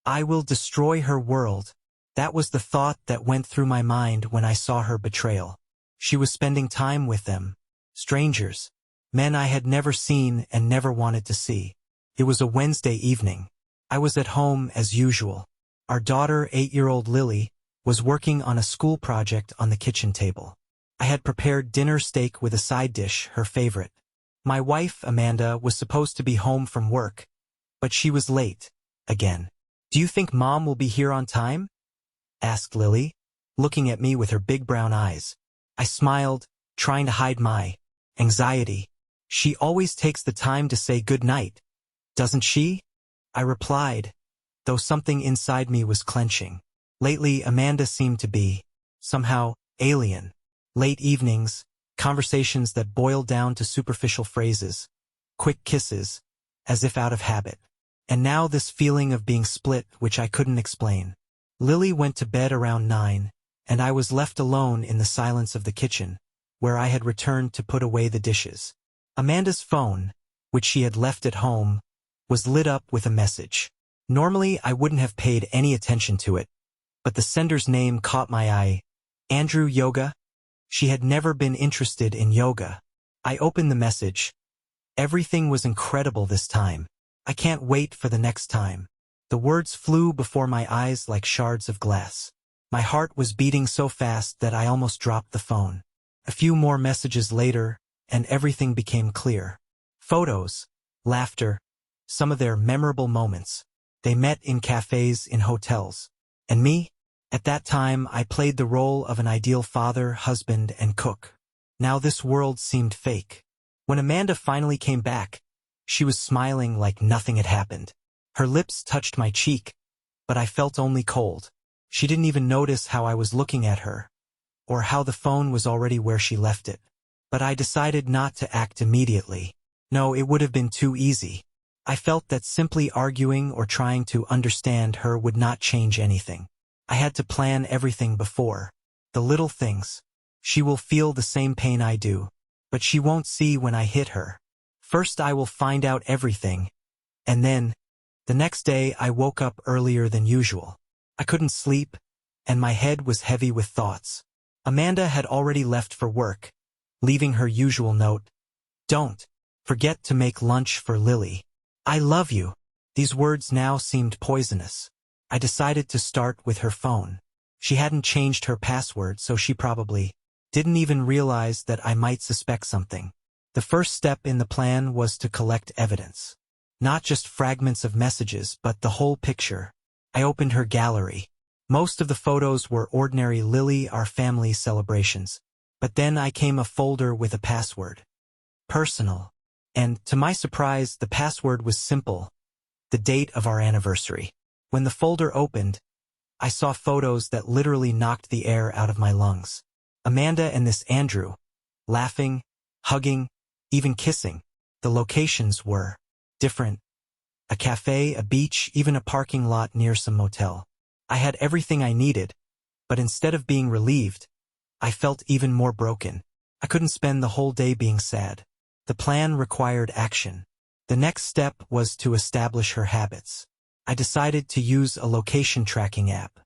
I will destroy her world. That was the thought that went through my mind when I saw her betrayal. She was spending time with them. Strangers. Men I had never seen and never wanted to see. It was a Wednesday evening. I was at home as usual. Our daughter, 8-year-old Lily, was working on a school project on the kitchen table. I had prepared dinner steak with a side dish, her favorite. My wife, Amanda, was supposed to be home from work, but she was late, again. "Do you think Mom will be here on time?" asked Lily, looking at me with her big brown eyes. I smiled, trying to hide my anxiety. "She always takes the time to say good night, doesn't she?" I replied, though something inside me was clenching. Lately, Amanda seemed to be, somehow, alien. Late evenings, conversations that boiled down to superficial phrases, quick kisses, as if out of habit. And now this feeling of being split, which I couldn't explain. Lily went to bed around 9, and I was left alone in the silence of the kitchen, where I had returned to put away the dishes. Amanda's phone, which she had left at home, was lit up with a message. Normally, I wouldn't have paid any attention to it, but the sender's name caught my eye. Andrew Yoga? She had never been interested in yoga. I opened the message. Everything was incredible this time. I can't wait for the next time. The words flew before my eyes like shards of glass. My heart was beating so fast that I almost dropped the phone. A few more messages later, and everything became clear. Photos, laughter, some of their memorable moments. They met in cafes, in hotels. And me? At that time, I played the role of an ideal father, husband, and cook. Now this world seemed fake. When Amanda finally came back, she was smiling like nothing had happened. Her lips touched my cheek, but I felt only cold. She didn't even notice how I was looking at her, or how the phone was already where she left it. But I decided not to act immediately. No, it would have been too easy. I felt that simply arguing or trying to understand her would not change anything. I had to plan everything before. The little things. She will feel the same pain I do, but she won't see when I hit her. First I will find out everything, and then, the next day I woke up earlier than usual. I couldn't sleep, and my head was heavy with thoughts. Amanda had already left for work, leaving her usual note. "Don't forget to make lunch for Lily. I love you." These words now seemed poisonous. I decided to start with her phone. She hadn't changed her password, so she probably didn't even realize that I might suspect something. The first step in the plan was to collect evidence. Not just fragments of messages, but the whole picture. I opened her gallery. Most of the photos were ordinary Lily, our family celebrations. But then I came a folder with a password. Personal. And, to my surprise, the password was simple. The date of our anniversary. When the folder opened, I saw photos that literally knocked the air out of my lungs. Amanda and this Andrew, laughing, hugging, even kissing. The locations were different. A cafe, a beach, even a parking lot near some motel. I had everything I needed, but instead of being relieved, I felt even more broken. I couldn't spend the whole day being sad. The plan required action. The next step was to establish her habits. I decided to use a location tracking app.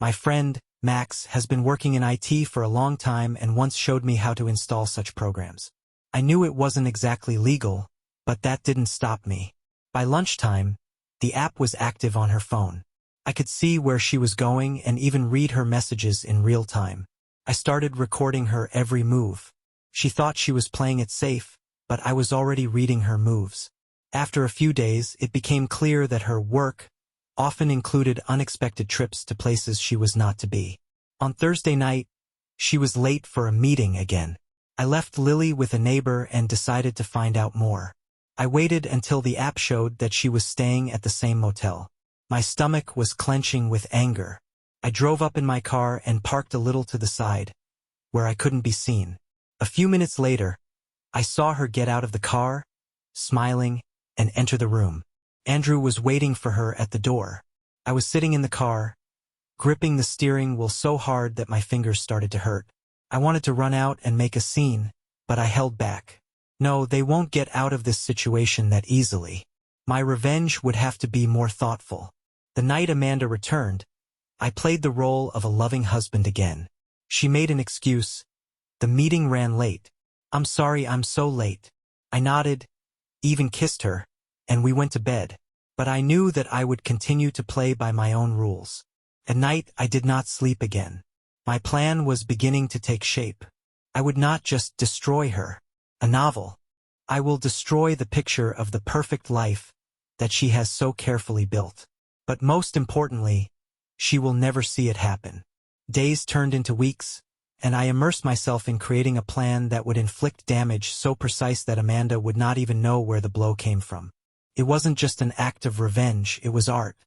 My friend, Max, has been working in IT for a long time and once showed me how to install such programs. I knew it wasn't exactly legal, but that didn't stop me. By lunchtime, the app was active on her phone. I could see where she was going and even read her messages in real time. I started recording her every move. She thought she was playing it safe, but I was already reading her moves. After a few days, it became clear that her work often included unexpected trips to places she was not to be. On Thursday night, she was late for a meeting again. I left Lily with a neighbor and decided to find out more. I waited until the app showed that she was staying at the same motel. My stomach was clenching with anger. I drove up in my car and parked a little to the side, where I couldn't be seen. A few minutes later, I saw her get out of the car, smiling, and enter the room. Andrew was waiting for her at the door. I was sitting in the car, gripping the steering wheel so hard that my fingers started to hurt. I wanted to run out and make a scene, but I held back. No, they won't get out of this situation that easily. My revenge would have to be more thoughtful. The night Amanda returned, I played the role of a loving husband again. She made an excuse. The meeting ran late. I'm sorry I'm so late. I nodded, even kissed her, and we went to bed. But I knew that I would continue to play by my own rules. At night, I did not sleep again. My plan was beginning to take shape. I would not just destroy her, a novel. I will destroy the picture of the perfect life that she has so carefully built. But most importantly, she will never see it happen. Days turned into weeks, and I immersed myself in creating a plan that would inflict damage so precise that Amanda would not even know where the blow came from. It wasn't just an act of revenge, it was art.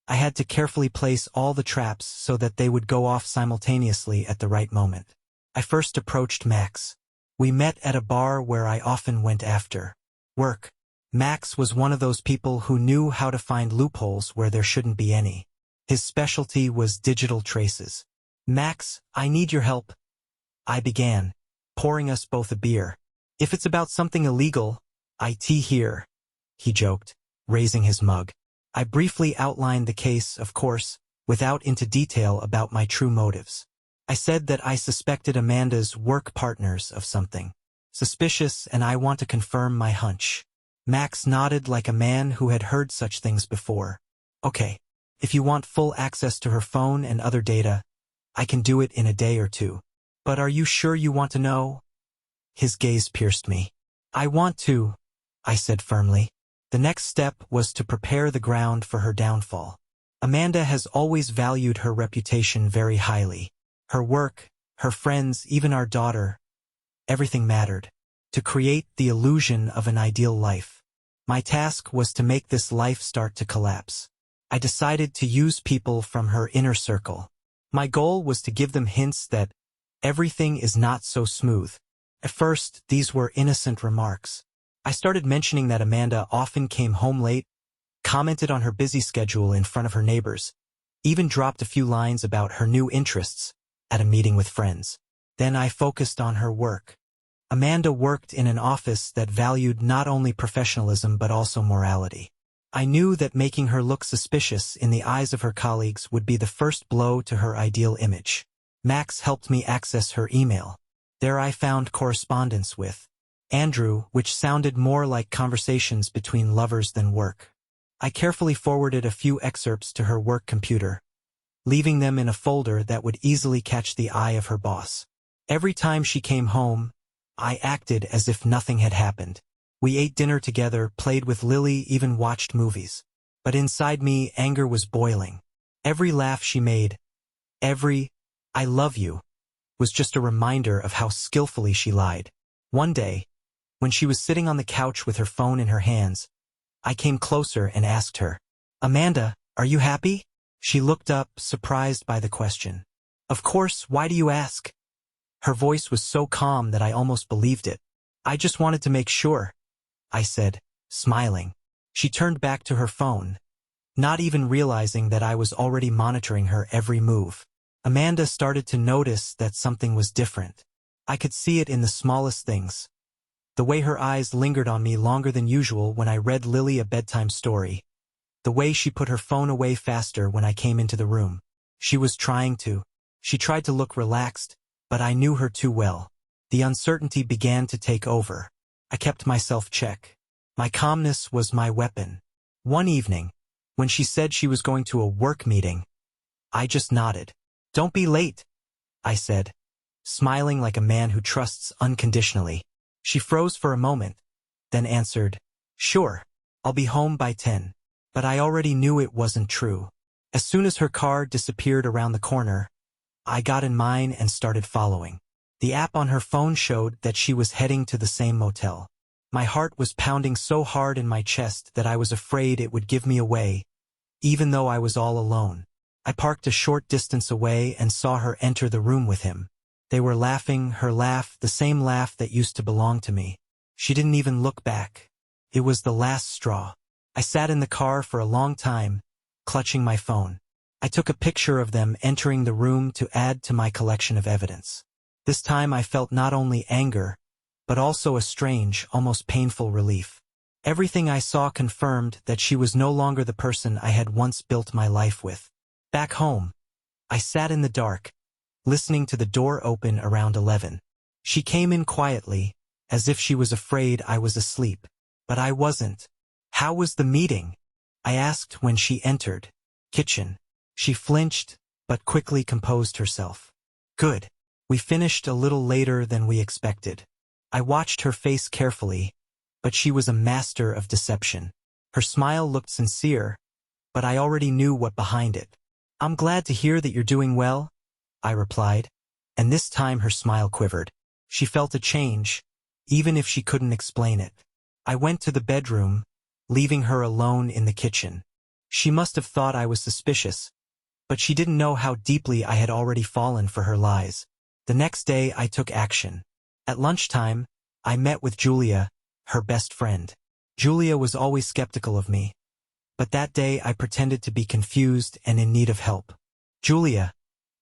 I had to carefully place all the traps so that they would go off simultaneously at the right moment. I first approached Max. We met at a bar where I often went after work. Max was one of those people who knew how to find loopholes where there shouldn't be any. His specialty was digital traces. Max, I need your help, I began, pouring us both a beer. If it's about something illegal, IT here, he joked, raising his mug. I briefly outlined the case, of course, without into detail about my true motives. I said that I suspected Amanda's work partners of something suspicious, and I want to confirm my hunch. Max nodded like a man who had heard such things before. Okay, if you want full access to her phone and other data, I can do it in a day or two. But are you sure you want to know? His gaze pierced me. I want to, I said firmly. The next step was to prepare the ground for her downfall. Amanda has always valued her reputation very highly. Her work, her friends, even our daughter, everything mattered. To create the illusion of an ideal life. My task was to make this life start to collapse. I decided to use people from her inner circle. My goal was to give them hints that everything is not so smooth. At first, these were innocent remarks. I started mentioning that Amanda often came home late, commented on her busy schedule in front of her neighbors, even dropped a few lines about her new interests at a meeting with friends. Then I focused on her work. Amanda worked in an office that valued not only professionalism but also morality. I knew that making her look suspicious in the eyes of her colleagues would be the first blow to her ideal image. Max helped me access her email. There I found correspondence with Andrew, which sounded more like conversations between lovers than work. I carefully forwarded a few excerpts to her work computer, leaving them in a folder that would easily catch the eye of her boss. Every time she came home, I acted as if nothing had happened. We ate dinner together, played with Lily, even watched movies. But inside me, anger was boiling. Every laugh she made, every "I love you," was just a reminder of how skillfully she lied. One day, when she was sitting on the couch with her phone in her hands, I came closer and asked her, "Amanda, are you happy?" She looked up, surprised by the question. "Of course, why do you ask?" Her voice was so calm that I almost believed it. "I just wanted to make sure," I said, smiling. She turned back to her phone, not even realizing that I was already monitoring her every move. Amanda started to notice that something was different. I could see it in the smallest things. The way her eyes lingered on me longer than usual when I read Lily a bedtime story. The way she put her phone away faster when I came into the room. She tried to look relaxed, but I knew her too well. The uncertainty began to take over. I kept myself check. My calmness was my weapon. One evening, when she said she was going to a work meeting, I just nodded. "Don't be late," I said, smiling like a man who trusts unconditionally. She froze for a moment, then answered, "Sure, I'll be home by 10. But I already knew it wasn't true. As soon as her car disappeared around the corner, I got in mine and started following. The app on her phone showed that she was heading to the same motel. My heart was pounding so hard in my chest that I was afraid it would give me away, even though I was all alone. I parked a short distance away and saw her enter the room with him. They were laughing, her laugh, the same laugh that used to belong to me. She didn't even look back. It was the last straw. I sat in the car for a long time, clutching my phone. I took a picture of them entering the room to add to my collection of evidence. This time I felt not only anger, but also a strange, almost painful relief. Everything I saw confirmed that she was no longer the person I had once built my life with. Back home, I sat in the dark, listening to the door open around 11. She came in quietly, as if she was afraid I was asleep. But I wasn't. "How was the meeting?" I asked when she entered. "Kitchen." She flinched, but quickly composed herself. "Good. We finished a little later than we expected." I watched her face carefully, but she was a master of deception. Her smile looked sincere, but I already knew what behind it. "I'm glad to hear that you're doing well," I replied, and this time her smile quivered. She felt a change, even if she couldn't explain it. I went to the bedroom, leaving her alone in the kitchen. She must have thought I was suspicious, but she didn't know how deeply I had already fallen for her lies. The next day I took action. At lunchtime, I met with Julia, her best friend. Julia was always skeptical of me, but that day I pretended to be confused and in need of help. "Julia,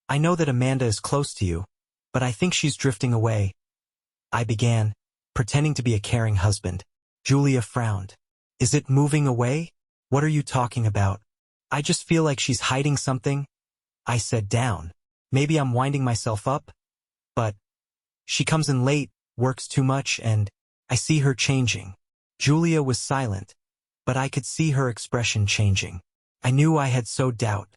I know that Amanda is close to you, but I think she's drifting away," I began, pretending to be a caring husband. Julia frowned. "Is it moving away? What are you talking about?" "I just feel like she's hiding something," I said down. "Maybe I'm winding myself up, but she comes in late, works too much, and I see her changing." Julia was silent, but I could see her expression changing. I knew I had sowed doubt.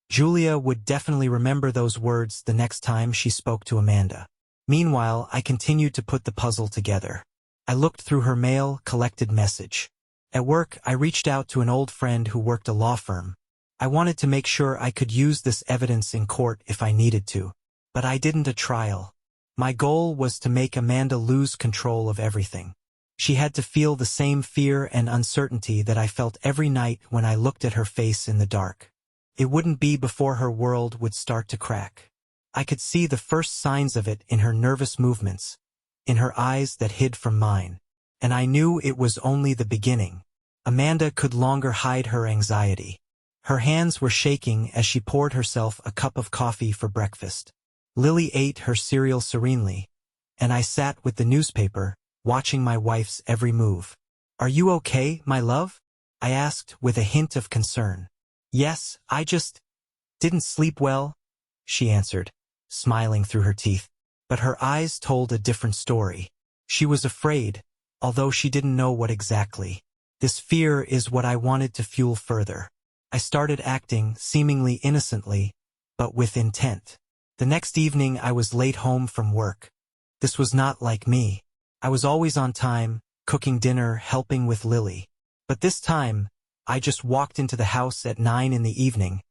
Julia would definitely remember those words the next time she spoke to Amanda. Meanwhile, I continued to put the puzzle together. I looked through her mail, collected message. At work, I reached out to an old friend who worked a law firm. I wanted to make sure I could use this evidence in court if I needed to. But I didn't a trial. My goal was to make Amanda lose control of everything. She had to feel the same fear and uncertainty that I felt every night when I looked at her face in the dark. It wouldn't be before her world would start to crack. I could see the first signs of it in her nervous movements, in her eyes that hid from mine. And I knew it was only the beginning. Amanda could longer hide her anxiety. Her hands were shaking as she poured herself a cup of coffee for breakfast. Lily ate her cereal serenely, and I sat with the newspaper, watching my wife's every move. "Are you okay, my love?" I asked with a hint of concern. "Yes, I just didn't sleep well," she answered, smiling through her teeth. But her eyes told a different story. She was afraid, although she didn't know what exactly. This fear is what I wanted to fuel further. I started acting seemingly innocently, but with intent. The next evening I was late home from work. This was not like me. I was always on time, cooking dinner, helping with Lily. But this time, I just walked into the house at 9 in the evening,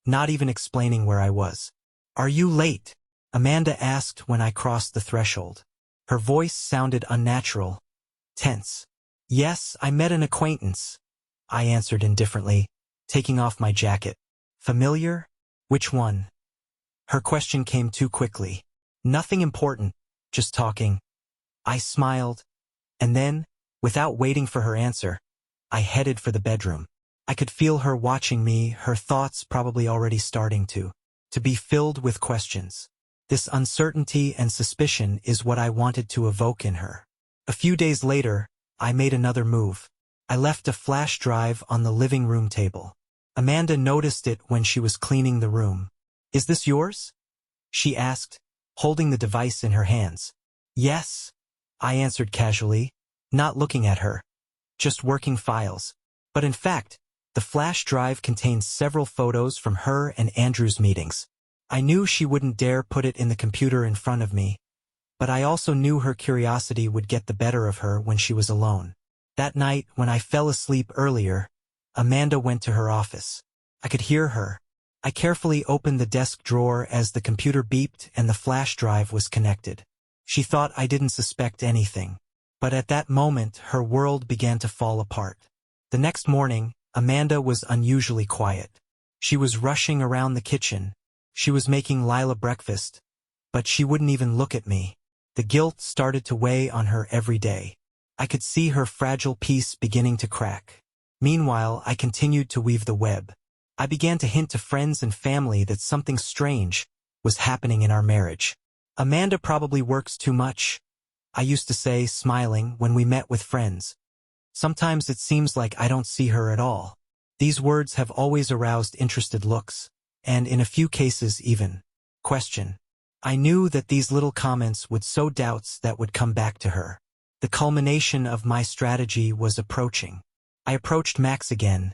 not even explaining where I was. "Are you late?" Amanda asked when I crossed the threshold. Her voice sounded unnatural, tense. "Yes, I met an acquaintance," I answered indifferently, taking off my jacket. "Familiar? Which one?" Her question came too quickly. "Nothing important, just talking." I smiled, and then, without waiting for her answer, I headed for the bedroom. I could feel her watching me, her thoughts probably already starting to be filled with questions. This uncertainty and suspicion is what I wanted to evoke in her. A few days later, I made another move. I left a flash drive on the living room table. Amanda noticed it when she was cleaning the room. "Is this yours?" she asked, holding the device in her hands. "Yes," I answered casually, not looking at her, just working files. But in fact, the flash drive contained several photos from her and Andrew's meetings. I knew she wouldn't dare put it in the computer in front of me, but I also knew her curiosity would get the better of her when she was alone. That night, when I fell asleep earlier, Amanda went to her office. I could hear her. I carefully opened the desk drawer as the computer beeped and the flash drive was connected. She thought I didn't suspect anything. But at that moment, her world began to fall apart. The next morning, Amanda was unusually quiet. She was rushing around the kitchen. She was making Lila breakfast, but she wouldn't even look at me. The guilt started to weigh on her every day. I could see her fragile peace beginning to crack. Meanwhile, I continued to weave the web. I began to hint to friends and family that something strange was happening in our marriage. "Amanda probably works too much," I used to say, smiling, when we met with friends. Sometimes it seems like I don't see her at all. These words have always aroused interested looks, and in a few cases even, question. I knew that these little comments would sow doubts that would come back to her. The culmination of my strategy was approaching. I approached Max again,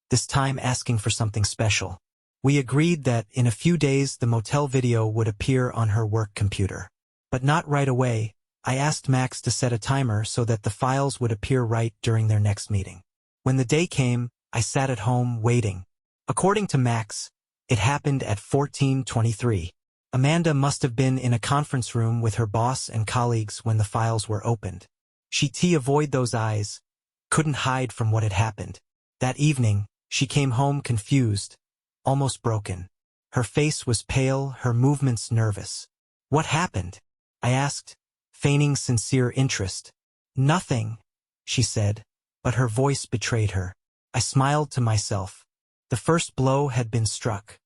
this time asking for something special. We agreed that in a few days the motel video would appear on her work computer. But not right away. I asked Max to set a timer so that the files would appear right during their next meeting. When the day came, I sat at home waiting. According to Max, it happened at 14:23. Amanda must have been in a conference room with her boss and colleagues when the files were opened. She avoided those eyes, couldn't hide from what had happened. That evening, she came home confused, almost broken. Her face was pale, her movements nervous. What happened? I asked, feigning sincere interest. Nothing, she said, but her voice betrayed her. I smiled to myself. The first blow had been struck.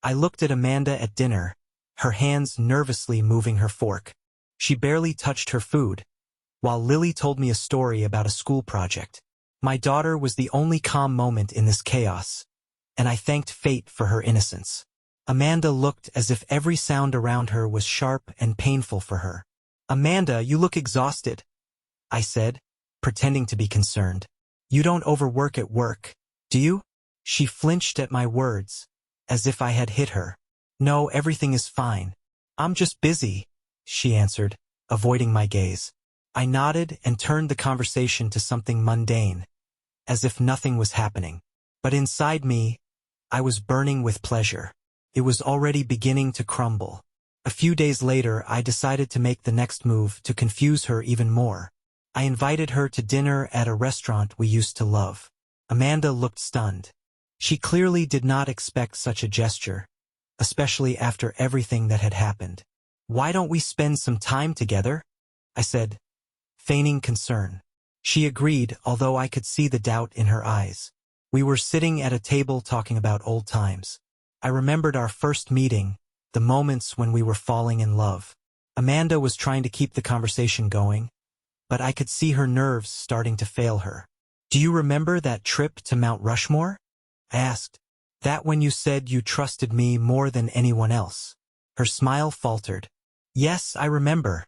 I looked at Amanda at dinner, her hands nervously moving her fork. She barely touched her food, while Lily told me a story about a school project. My daughter was the only calm moment in this chaos, and I thanked fate for her innocence. Amanda looked as if every sound around her was sharp and painful for her. Amanda, you look exhausted, I said, pretending to be concerned. You don't overwork at work, do you? She flinched at my words, as if I had hit her. No, everything is fine. I'm just busy, she answered, avoiding my gaze. I nodded and turned the conversation to something mundane, as if nothing was happening. But inside me, I was burning with pleasure. It was already beginning to crumble. A few days later, I decided to make the next move to confuse her even more. I invited her to dinner at a restaurant we used to love. Amanda looked stunned. She clearly did not expect such a gesture, especially after everything that had happened. Why don't we spend some time together? I said, feigning concern. She agreed, although I could see the doubt in her eyes. We were sitting at a table talking about old times. I remembered our first meeting, the moments when we were falling in love. Amanda was trying to keep the conversation going, but I could see her nerves starting to fail her. Do you remember that trip to Mount Rushmore? I asked. That when you said you trusted me more than anyone else. Her smile faltered. Yes, I remember,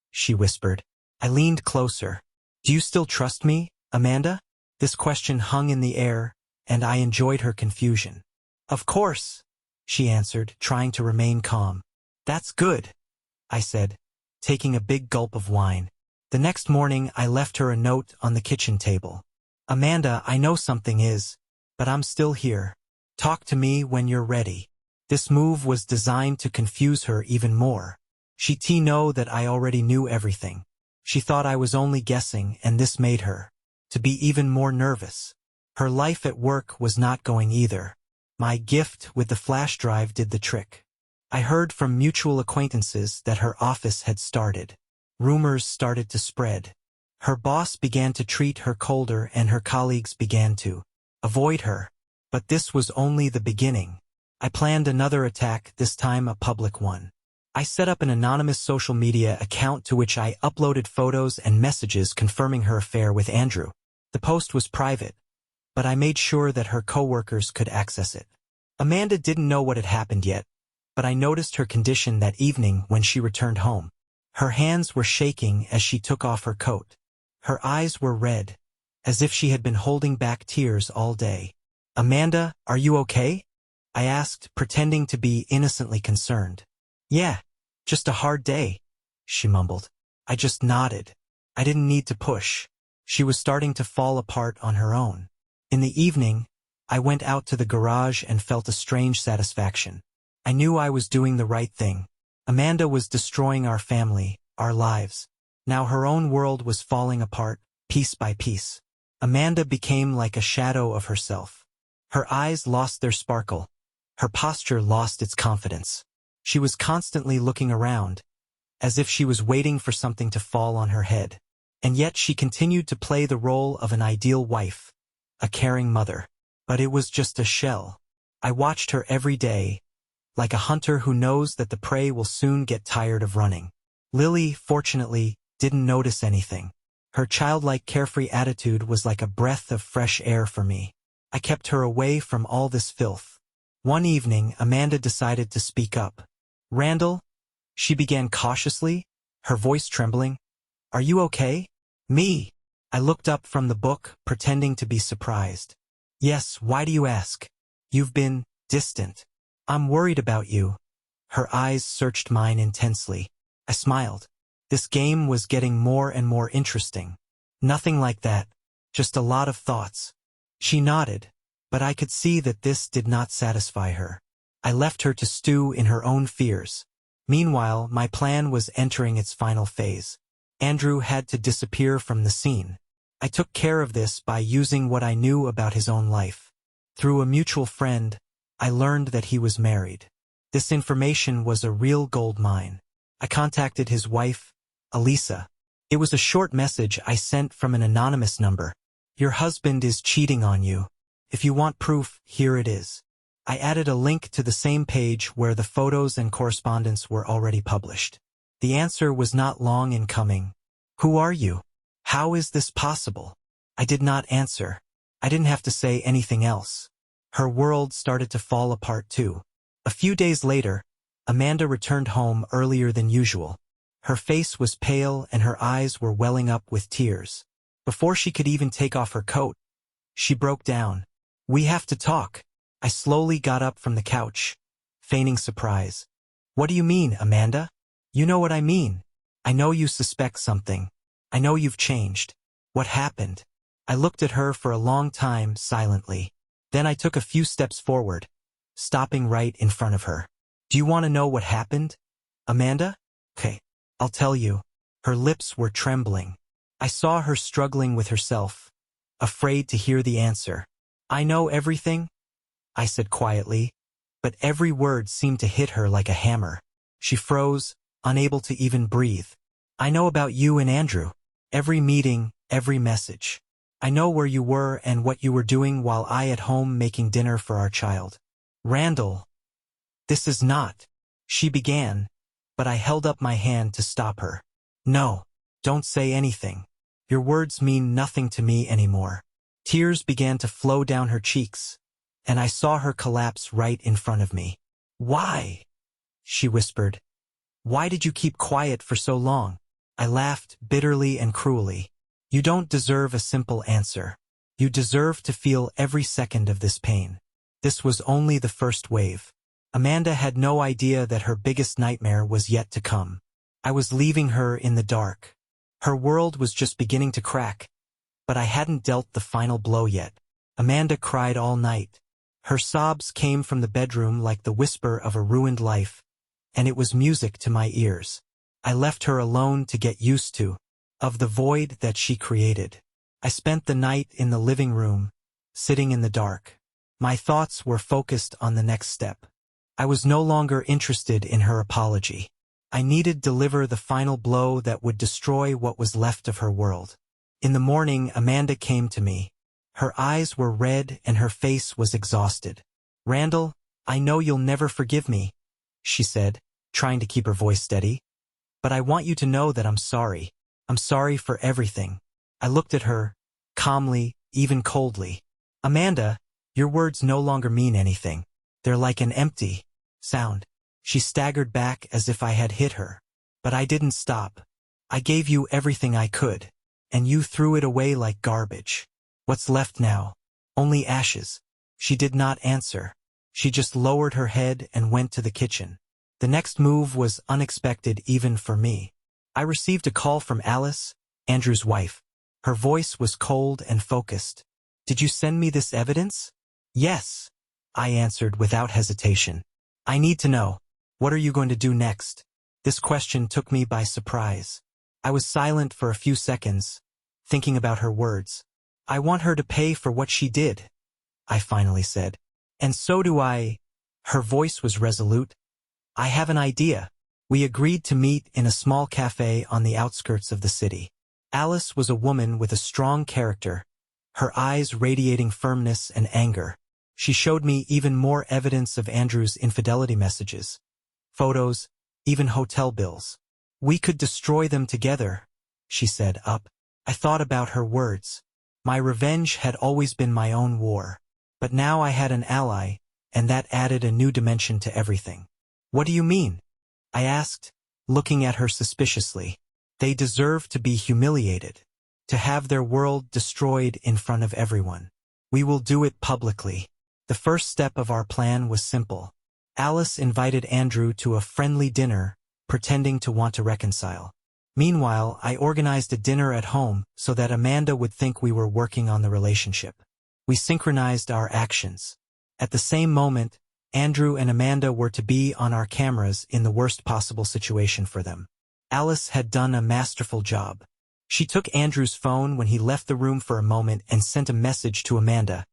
she whispered. I leaned closer. Do you still trust me, Amanda? This question hung in the air, and I enjoyed her confusion. Of course, she answered, trying to remain calm. That's good, I said, taking a big gulp of wine. The next morning, I left her a note on the kitchen table. Amanda, I know something is, but I'm still here. Talk to me when you're ready. This move was designed to confuse her even more. She'd know that I already knew everything. She thought I was only guessing, and this made her to be even more nervous. Her life at work was not going either. My gift with the flash drive did the trick. I heard from mutual acquaintances that her office had started. Rumors started to spread. Her boss began to treat her colder and her colleagues began to avoid her. But this was only the beginning. I planned another attack, this time a public one. I set up an anonymous social media account to which I uploaded photos and messages confirming her affair with Andrew. The post was private, but I made sure that her coworkers could access it. Amanda didn't know what had happened yet, but I noticed her condition that evening when she returned home. Her hands were shaking as she took off her coat. Her eyes were red, as if she had been holding back tears all day. Amanda, are you okay? I asked, pretending to be innocently concerned. Yeah, just a hard day, she mumbled. I just nodded. I didn't need to push. She was starting to fall apart on her own. In the evening, I went out to the garage and felt a strange satisfaction. I knew I was doing the right thing. Amanda was destroying our family, our lives. Now her own world was falling apart, piece by piece. Amanda became like a shadow of herself. Her eyes lost their sparkle. Her posture lost its confidence. She was constantly looking around, as if she was waiting for something to fall on her head. And yet she continued to play the role of an ideal wife, a caring mother. But it was just a shell. I watched her every day, like a hunter who knows that the prey will soon get tired of running. Lily, fortunately, didn't notice anything. Her childlike carefree attitude was like a breath of fresh air for me. I kept her away from all this filth. One evening, Amanda decided to speak up. "Randall," she began cautiously, her voice trembling. "Are you okay?" "Me?" I looked up from the book, pretending to be surprised. "Yes, why do you ask? You've been distant. I'm worried about you." Her eyes searched mine intensely. I smiled. This game was getting more and more interesting. "Nothing like that. Just a lot of thoughts." She nodded, but I could see that this did not satisfy her. I left her to stew in her own fears. Meanwhile, my plan was entering its final phase. Andrew had to disappear from the scene. I took care of this by using what I knew about his own life. Through a mutual friend, I learned that he was married. This information was a real gold mine. I contacted his wife, Elisa. It was a short message I sent from an anonymous number. "Your husband is cheating on you. If you want proof, here it is." I added a link to the same page where the photos and correspondence were already published. The answer was not long in coming. "Who are you? How is this possible?" I did not answer. I didn't have to say anything else. Her world started to fall apart too. A few days later, Amanda returned home earlier than usual. Her face was pale and her eyes were welling up with tears. Before she could even take off her coat, she broke down. "We have to talk." I slowly got up from the couch, feigning surprise. "What do you mean, Amanda?" "You know what I mean. I know you suspect something. I know you've changed. What happened?" I looked at her for a long time, silently. Then I took a few steps forward, stopping right in front of her. "Do you want to know what happened, Amanda?" "Okay, I'll tell you." Her lips were trembling. I saw her struggling with herself, afraid to hear the answer. "I know everything," I said quietly, but every word seemed to hit her like a hammer. She froze, unable to even breathe. "I know about you and Andrew. Every meeting, every message. I know where you were and what you were doing while I at home making dinner for our child." "Randall, this is not," she began, but I held up my hand to stop her. "No, don't say anything. Your words mean nothing to me anymore." Tears began to flow down her cheeks, and I saw her collapse right in front of me. "Why?" she whispered. "Why did you keep quiet for so long?" I laughed bitterly and cruelly. "You don't deserve a simple answer. You deserve to feel every second of this pain." This was only the first wave. Amanda had no idea that her biggest nightmare was yet to come. I was leaving her in the dark. Her world was just beginning to crack, but I hadn't dealt the final blow yet. Amanda cried all night. Her sobs came from the bedroom like the whisper of a ruined life, and it was music to my ears. I left her alone to get used to, of the void that she created. I spent the night in the living room, sitting in the dark. My thoughts were focused on the next step. I was no longer interested in her apology. I needed to deliver the final blow that would destroy what was left of her world. In the morning, Amanda came to me. Her eyes were red and her face was exhausted. "Randall, I know you'll never forgive me," she said, trying to keep her voice steady. "But I want you to know that I'm sorry. I'm sorry for everything." I looked at her, calmly, even coldly. "Amanda, your words no longer mean anything. They're like an empty sound." She staggered back as if I had hit her. But I didn't stop. "I gave you everything I could, and you threw it away like garbage. What's left now? Only ashes." She did not answer. She just lowered her head and went to the kitchen. The next move was unexpected even for me. I received a call from Alice, Andrew's wife. Her voice was cold and focused. "Did you send me this evidence?" "Yes," I answered without hesitation. "I need to know. What are you going to do next?" This question took me by surprise. I was silent for a few seconds, thinking about her words. "I want her to pay for what she did," I finally said. "And so do I." Her voice was resolute. "I have an idea." We agreed to meet in a small cafe on the outskirts of the city. Alice was a woman with a strong character, her eyes radiating firmness and anger. She showed me even more evidence of Andrew's infidelity messages, photos, even hotel bills. "We could destroy them together," she said up. I thought about her words. My revenge had always been my own war. But now I had an ally, and that added a new dimension to everything. What do you mean? I asked, looking at her suspiciously. They deserve to be humiliated, to have their world destroyed in front of everyone. We will do it publicly. The first step of our plan was simple. Alice invited Andrew to a friendly dinner, pretending to want to reconcile. Meanwhile, I organized a dinner at home so that Amanda would think we were working on the relationship. We synchronized our actions. At the same moment, Andrew and Amanda were to be on our cameras in the worst possible situation for them. Alice had done a masterful job. She took Andrew's phone when he left the room for a moment and sent a message to Amanda,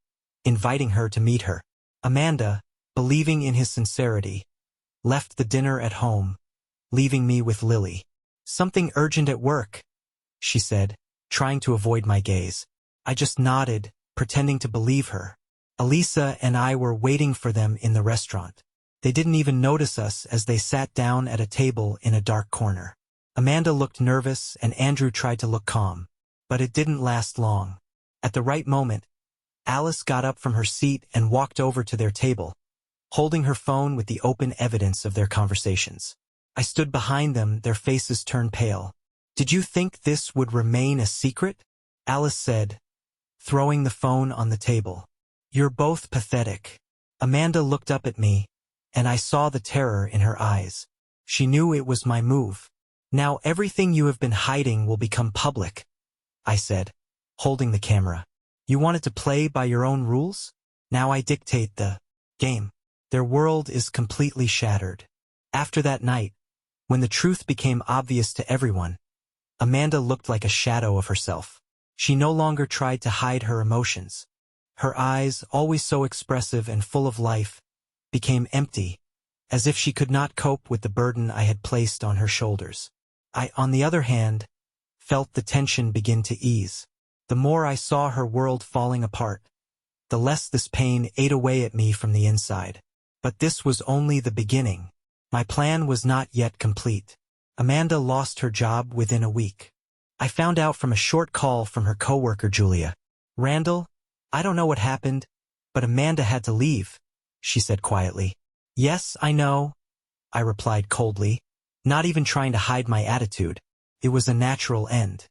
inviting her to meet her. Amanda, believing in his sincerity, left the dinner at home, leaving me with Lily. "Something urgent at work," she said, trying to avoid my gaze. I just nodded, pretending to believe her. Elisa and I were waiting for them in the restaurant. They didn't even notice us as they sat down at a table in a dark corner. Amanda looked nervous and Andrew tried to look calm. But it didn't last long. At the right moment, Alice got up from her seat and walked over to their table, holding her phone with the open evidence of their conversations. I stood behind them, their faces turned pale. "Did you think this would remain a secret?" Alice said, throwing the phone on the table. "You're both pathetic." Amanda looked up at me, and I saw the terror in her eyes. She knew it was my move. "Now everything you have been hiding will become public," I said, holding the camera. "You wanted to play by your own rules? Now I dictate the game." Their world is completely shattered. After that night, when the truth became obvious to everyone, Amanda looked like a shadow of herself. She no longer tried to hide her emotions. Her eyes, always so expressive and full of life, became empty, as if she could not cope with the burden I had placed on her shoulders. I, on the other hand, felt the tension begin to ease. The more I saw her world falling apart, the less this pain ate away at me from the inside. But this was only the beginning. My plan was not yet complete. Amanda lost her job within a week. I found out from a short call from her coworker Julia. "Randall, I don't know what happened, but Amanda had to leave," she said quietly. "Yes, I know," I replied coldly, not even trying to hide my attitude. It was a natural end.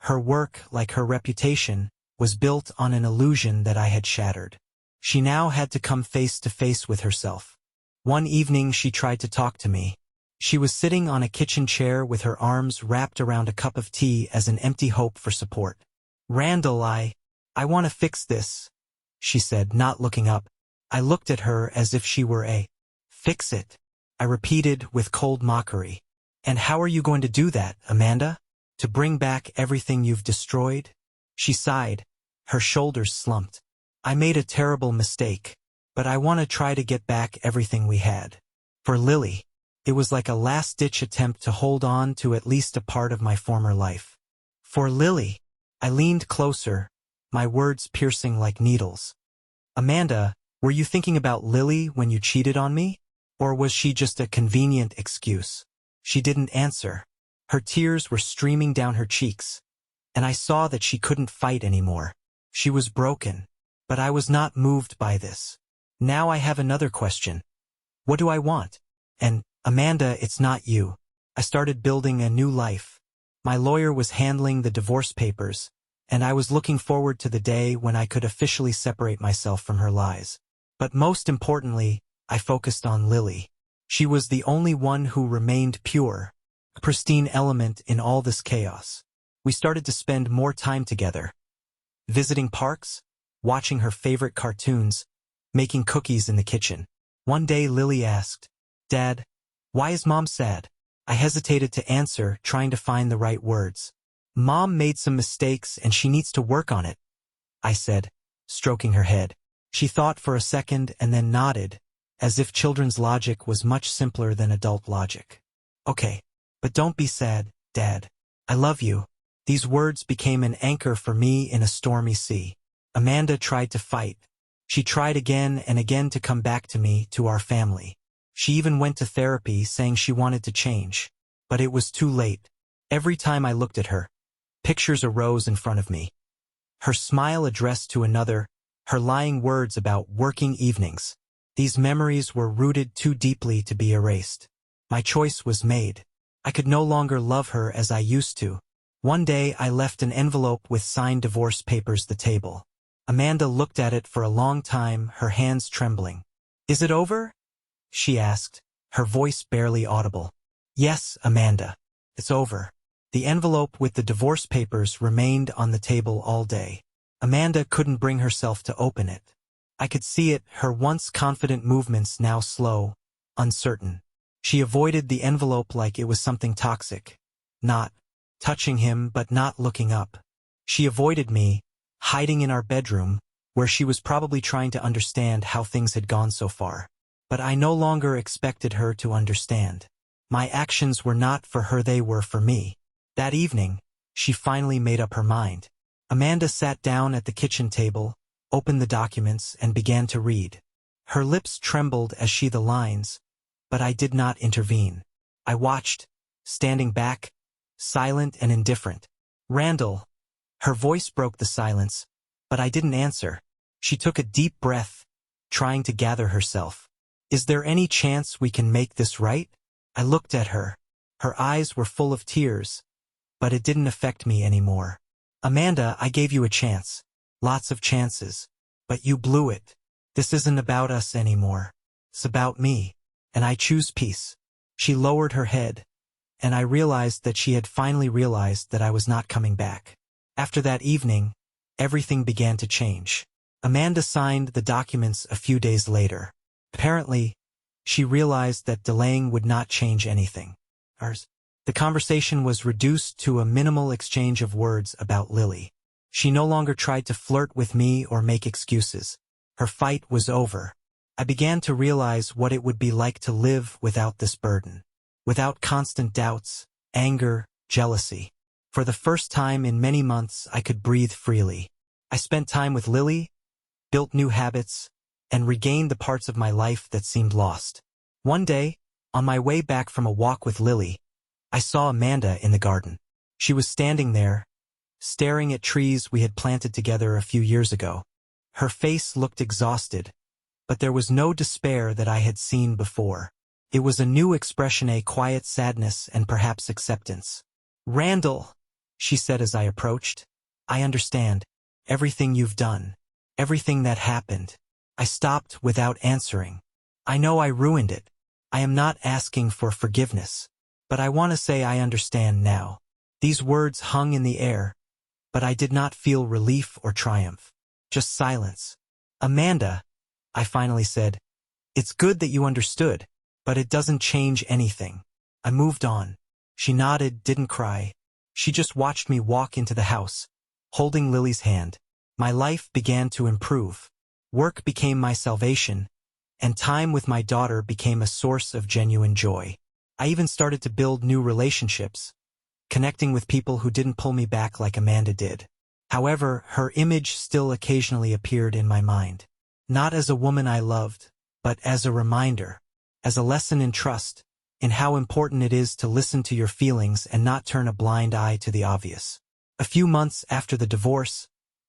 Her work, like her reputation, was built on an illusion that I had shattered. She now had to come face to face with herself. One evening she tried to talk to me. She was sitting on a kitchen chair with her arms wrapped around a cup of tea as an empty hope for support. "Randall, I want to fix this," she said, not looking up. I looked at her as if she were a fix it, I repeated with cold mockery. "And how are you going to do that, Amanda? To bring back everything you've destroyed?" She sighed, her shoulders slumped. "I made a terrible mistake, but I want to try to get back everything we had. For Lily." It was like a last-ditch attempt to hold on to at least a part of my former life. "For Lily." I leaned closer, my words piercing like needles. "Amanda, were you thinking about Lily when you cheated on me? Or was she just a convenient excuse?" She didn't answer. Her tears were streaming down her cheeks, and I saw that she couldn't fight anymore. She was broken, but I was not moved by this. "Now I have another question. What do I want? And, Amanda, it's not you." I started building a new life. My lawyer was handling the divorce papers, and I was looking forward to the day when I could officially separate myself from her lies. But most importantly, I focused on Lily. She was the only one who remained pure, a pristine element in all this chaos. We started to spend more time together, visiting parks, watching her favorite cartoons, making cookies in the kitchen. One day Lily asked, "Dad, why is Mom sad?" I hesitated to answer, trying to find the right words. "Mom made some mistakes and she needs to work on it," I said, stroking her head. She thought for a second and then nodded, as if children's logic was much simpler than adult logic. "Okay, but don't be sad, Dad. I love you." These words became an anchor for me in a stormy sea. Amanda tried to fight. She tried again and again to come back to me, to our family. She even went to therapy, saying she wanted to change. But it was too late. Every time I looked at her, Pictures arose in front of me. Her smile addressed to another, her lying words about working evenings. These memories were rooted too deeply to be erased. My choice was made. I could no longer love her as I used to. One day I left an envelope with signed divorce papers the table. Amanda looked at it for a long time, her hands trembling. "Is it over?" she asked, her voice barely audible. "Yes, Amanda. It's over." The envelope with the divorce papers remained on the table all day. Amanda couldn't bring herself to open it. I could see it, her once confident movements now slow, uncertain. She avoided the envelope like it was something toxic. Not touching him, but not looking up. She avoided me, hiding in our bedroom, where she was probably trying to understand how things had gone so far. But I no longer expected her to understand. My actions were not for her, they were for me. That evening, she finally made up her mind. Amanda sat down at the kitchen table, opened the documents, and began to read. Her lips trembled as she the lines, but I did not intervene. I watched, standing back, silent and indifferent. "Randall." Her voice broke the silence, but I didn't answer. She took a deep breath, trying to gather herself. "Is there any chance we can make this right?" I looked at her. Her eyes were full of tears, but it didn't affect me anymore. "Amanda, I gave you a chance. Lots of chances. But you blew it. This isn't about us anymore. It's about me. And I choose peace." She lowered her head, and I realized that she had finally realized that I was not coming back. After that evening, everything began to change. Amanda signed the documents a few days later. Apparently, she realized that delaying would not change anything. The conversation was reduced to a minimal exchange of words about Lily. She no longer tried to flirt with me or make excuses. Her fight was over. I began to realize what it would be like to live without this burden. Without constant doubts, anger, jealousy. For the first time in many months, I could breathe freely. I spent time with Lily, built new habits, and regained the parts of my life that seemed lost. One day, on my way back from a walk with Lily, I saw Amanda in the garden. She was standing there, staring at trees we had planted together a few years ago. Her face looked exhausted, but there was no despair that I had seen before. It was a new expression, a quiet sadness and perhaps acceptance. "Randall," she said as I approached, "I understand. Everything you've done. Everything that happened." I stopped without answering. "I know I ruined it. I am not asking for forgiveness. But I want to say I understand now." These words hung in the air, but I did not feel relief or triumph. Just silence. "Amanda," I finally said, "it's good that you understood, but it doesn't change anything." I moved on. She nodded, didn't cry. She just watched me walk into the house, holding Lily's hand. My life began to improve. Work became my salvation, and time with my daughter became a source of genuine joy. I even started to build new relationships, connecting with people who didn't pull me back like Amanda did. However, her image still occasionally appeared in my mind. Not as a woman I loved, but as a reminder, as a lesson in trust, in how important it is to listen to your feelings and not turn a blind eye to the obvious. A few months after the divorce,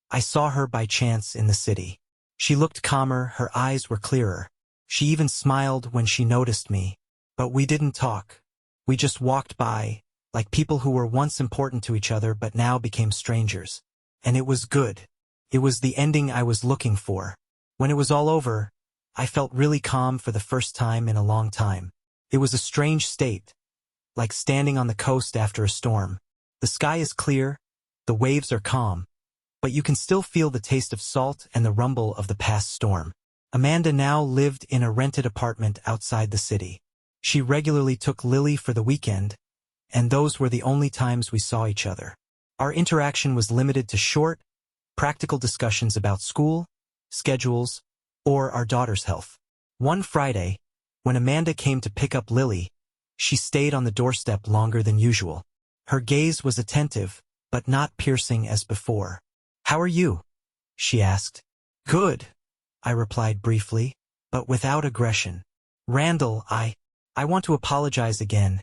I saw her by chance in the city. She looked calmer, her eyes were clearer. She even smiled when she noticed me. But we didn't talk. We just walked by, like people who were once important to each other but now became strangers. And it was good. It was the ending I was looking for. When it was all over, I felt really calm for the first time in a long time. It was a strange state, like standing on the coast after a storm. The sky is clear, the waves are calm, but you can still feel the taste of salt and the rumble of the past storm. Amanda now lived in a rented apartment outside the city. She regularly took Lily for the weekend, and those were the only times we saw each other. Our interaction was limited to short, practical discussions about school, schedules, or our daughter's health. One Friday, when Amanda came to pick up Lily, she stayed on the doorstep longer than usual. Her gaze was attentive, but not piercing as before. "How are you?" she asked. "Good," I replied briefly, but without aggression. "Randall, I want to apologize again,"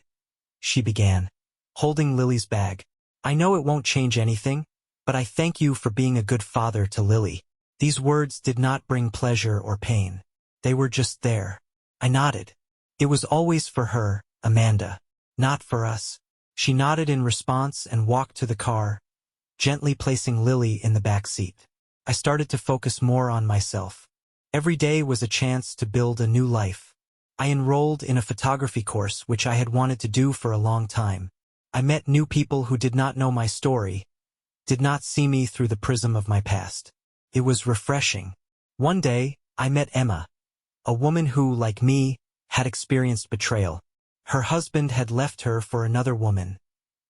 she began, holding Lily's bag. I know it won't change anything, but I thank you for being a good father to Lily. These words did not bring pleasure or pain. They were just there. I nodded. It was always for her, Amanda, not for us. She nodded in response and walked to the car, gently placing Lily in the back seat. I started to focus more on myself. Every day was a chance to build a new life. I enrolled in a photography course which I had wanted to do for a long time. I met new people who did not know my story, did not see me through the prism of my past. It was refreshing. One day, I met Emma, a woman who, like me, had experienced betrayal. Her husband had left her for another woman,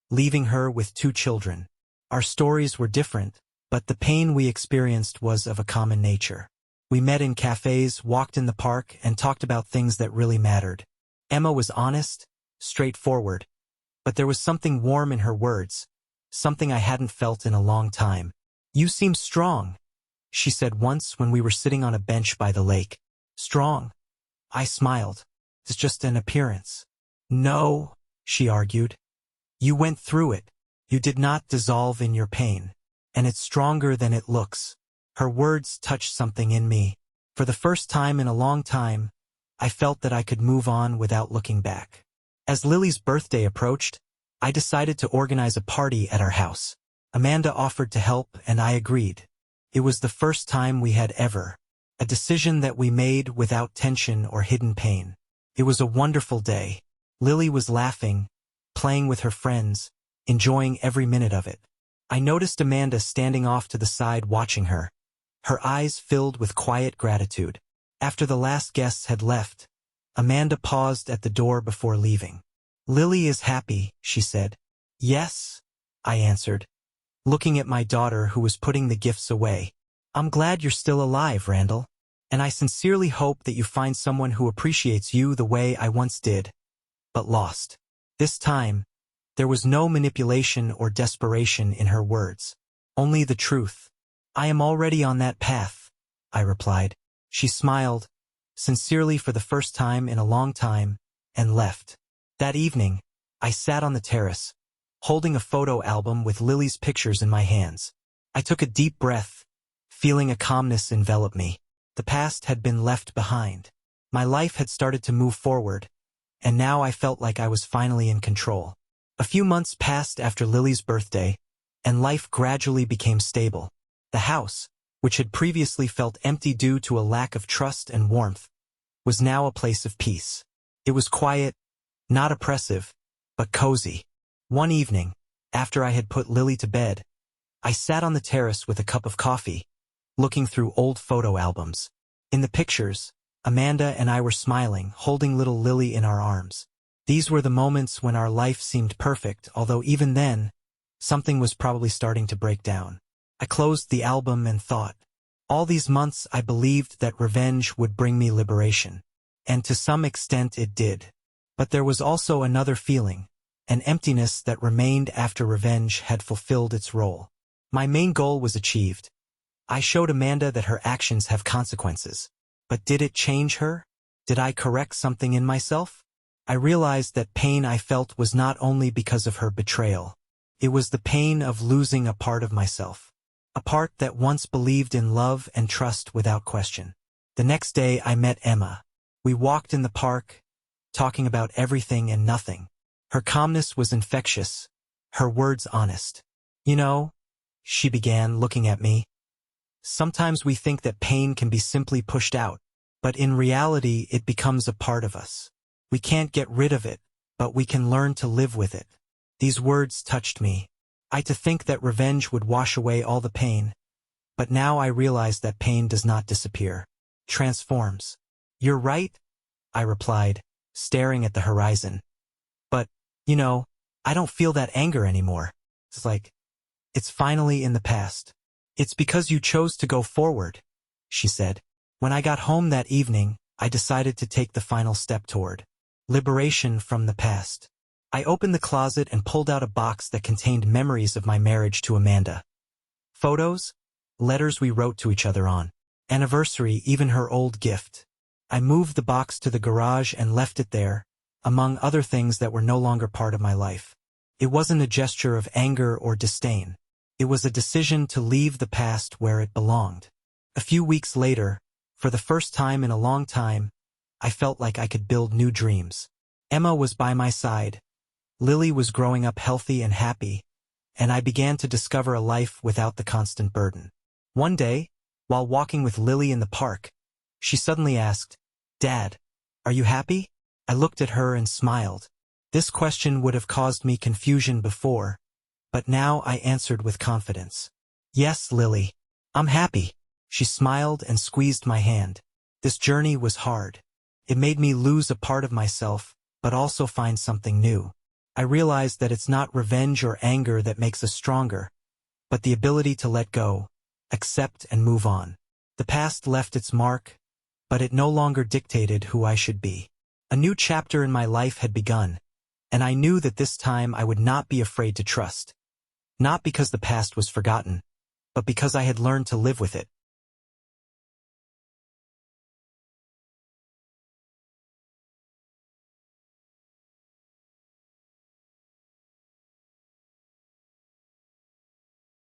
leaving her with 2 children. Our stories were different, but the pain we experienced was of a common nature. We met in cafes, walked in the park, and talked about things that really mattered. Emma was honest, straightforward, but there was something warm in her words, something I hadn't felt in a long time. "You seem strong," she said once when we were sitting on a bench by the lake. "Strong?" I smiled. "It's just an appearance." "No," she argued. "You went through it. You did not dissolve in your pain. And it's stronger than it looks." Her words touched something in me. For the first time in a long time, I felt that I could move on without looking back. As Lily's birthday approached, I decided to organize a party at our house. Amanda offered to help, and I agreed. It was the first time we had ever. A decision that we made without tension or hidden pain. It was a wonderful day. Lily was laughing, playing with her friends, enjoying every minute of it. I noticed Amanda standing off to the side watching her, her eyes filled with quiet gratitude. After the last guests had left, Amanda paused at the door before leaving. "Lily is happy," she said. "Yes," I answered, looking at my daughter who was putting the gifts away. "I'm glad you're still alive, Randall. And I sincerely hope that you find someone who appreciates you the way I once did, but lost." This time, there was no manipulation or desperation in her words. Only the truth. "I am already on that path," I replied. She smiled, sincerely for the first time in a long time, and left. That evening, I sat on the terrace, holding a photo album with Lily's pictures in my hands. I took a deep breath, feeling a calmness envelop me. The past had been left behind. My life had started to move forward, and now I felt like I was finally in control. A few months passed after Lily's birthday, and life gradually became stable. The house, which had previously felt empty due to a lack of trust and warmth, was now a place of peace. It was quiet, not oppressive, but cozy. One evening, after I had put Lily to bed, I sat on the terrace with a cup of coffee, looking through old photo albums. In the pictures, Amanda and I were smiling, holding little Lily in our arms. These were the moments when our life seemed perfect, although even then, something was probably starting to break down. I closed the album and thought, all these months I believed that revenge would bring me liberation. And to some extent it did. But there was also another feeling, an emptiness that remained after revenge had fulfilled its role. My main goal was achieved. I showed Amanda that her actions have consequences. But did it change her? Did I correct something in myself? I realized that pain I felt was not only because of her betrayal. It was the pain of losing a part of myself. A part that once believed in love and trust without question. The next day I met Emma. We walked in the park, talking about everything and nothing. Her calmness was infectious, her words honest. "You know," she began, looking at me, "sometimes we think that pain can be simply pushed out, but in reality it becomes a part of us. We can't get rid of it, but we can learn to live with it." These words touched me. I to think that revenge would wash away all the pain, but now I realize that pain does not disappear. Transforms. "You're right," I replied, staring at the horizon. "But, you know, I don't feel that anger anymore. It's like, it's finally in the past." "It's because you chose to go forward," she said. When I got home that evening, I decided to take the final step toward liberation from the past. I opened the closet and pulled out a box that contained memories of my marriage to Amanda. Photos, letters we wrote to each other on, anniversary, even her old gift. I moved the box to the garage and left it there, among other things that were no longer part of my life. It wasn't a gesture of anger or disdain. It was a decision to leave the past where it belonged. A few weeks later, for the first time in a long time, I felt like I could build new dreams. Emma was by my side. Lily was growing up healthy and happy, and I began to discover a life without the constant burden. One day, while walking with Lily in the park, she suddenly asked, "Dad, are you happy?" I looked at her and smiled. This question would have caused me confusion before, but now I answered with confidence. "Yes, Lily, I'm happy." She smiled and squeezed my hand. This journey was hard. It made me lose a part of myself, but also find something new. I realized that it's not revenge or anger that makes us stronger, but the ability to let go, accept and move on. The past left its mark, but it no longer dictated who I should be. A new chapter in my life had begun, and I knew that this time I would not be afraid to trust. Not because the past was forgotten, but because I had learned to live with it.